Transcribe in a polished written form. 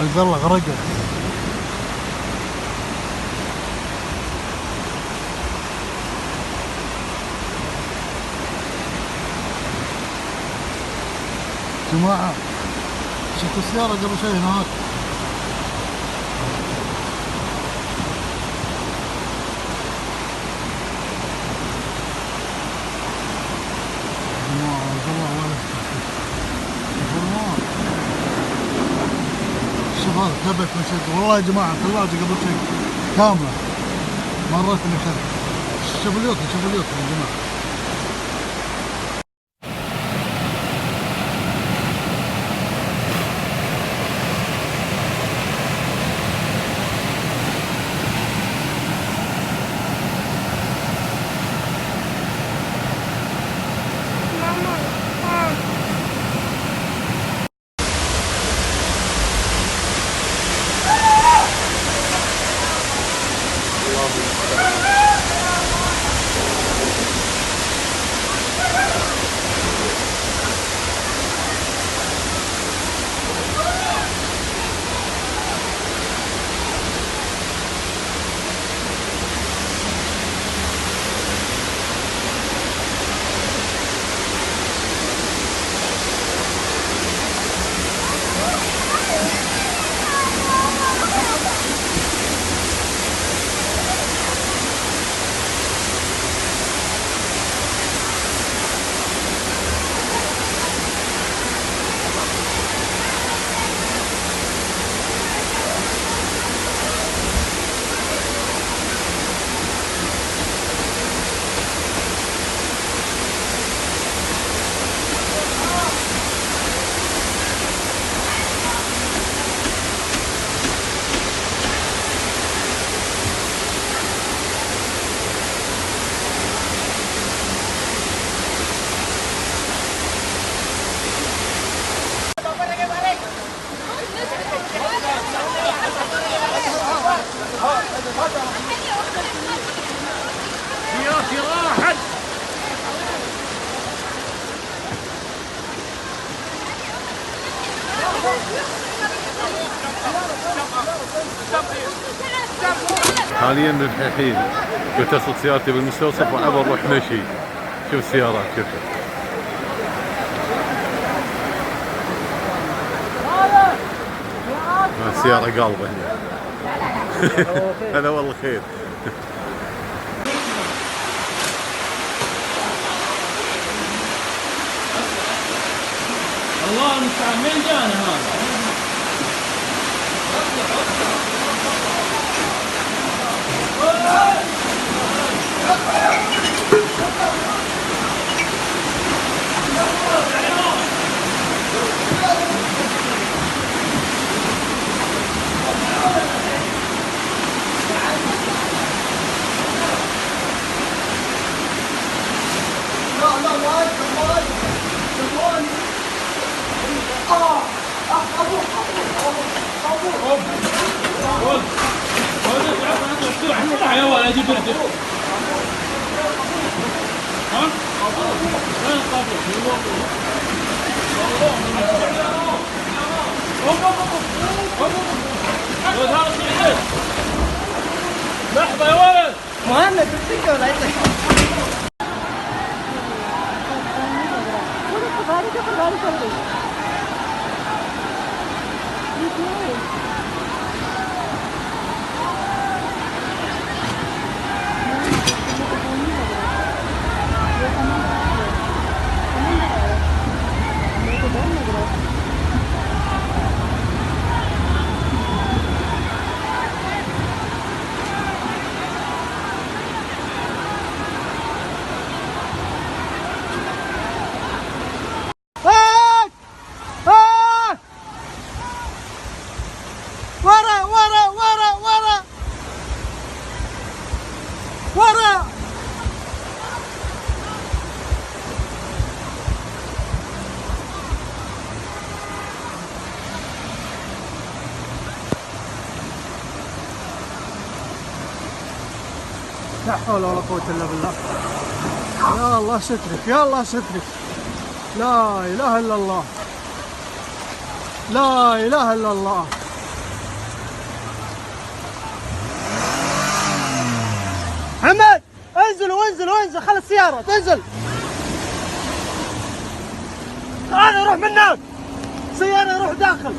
عز الله غرقت. جماعة شفت السيارة قبل شوي هناك. جماعة عز الله شوف هذا ثبت من شد والله يا جماعة. ثلاجة قبل شوي كاملة مرت اللي خلف. شوفوا اليوتن شوفوا اليوتن يا جماعة. حاليا الحين كنت اصل سيارتي بالمستوصف وعبر روح مشي. شوف السيارات شوفها. السيارة قالبة هنا. هلا والله خير. الله المستعان. من جانا هذا؟ يا ولد اجيب برده. ها؟ وين الطابور؟ لحظة يا ولد. مهند تفتكر ولا يطلع؟ لا حول ولا قوة إلا بالله. يا الله سترك يا الله سترك. لا إله إلا الله. لا إله إلا الله. انزل وانزل، خل السيارة تنزل. هذا روح منك، سيارة روح داخل.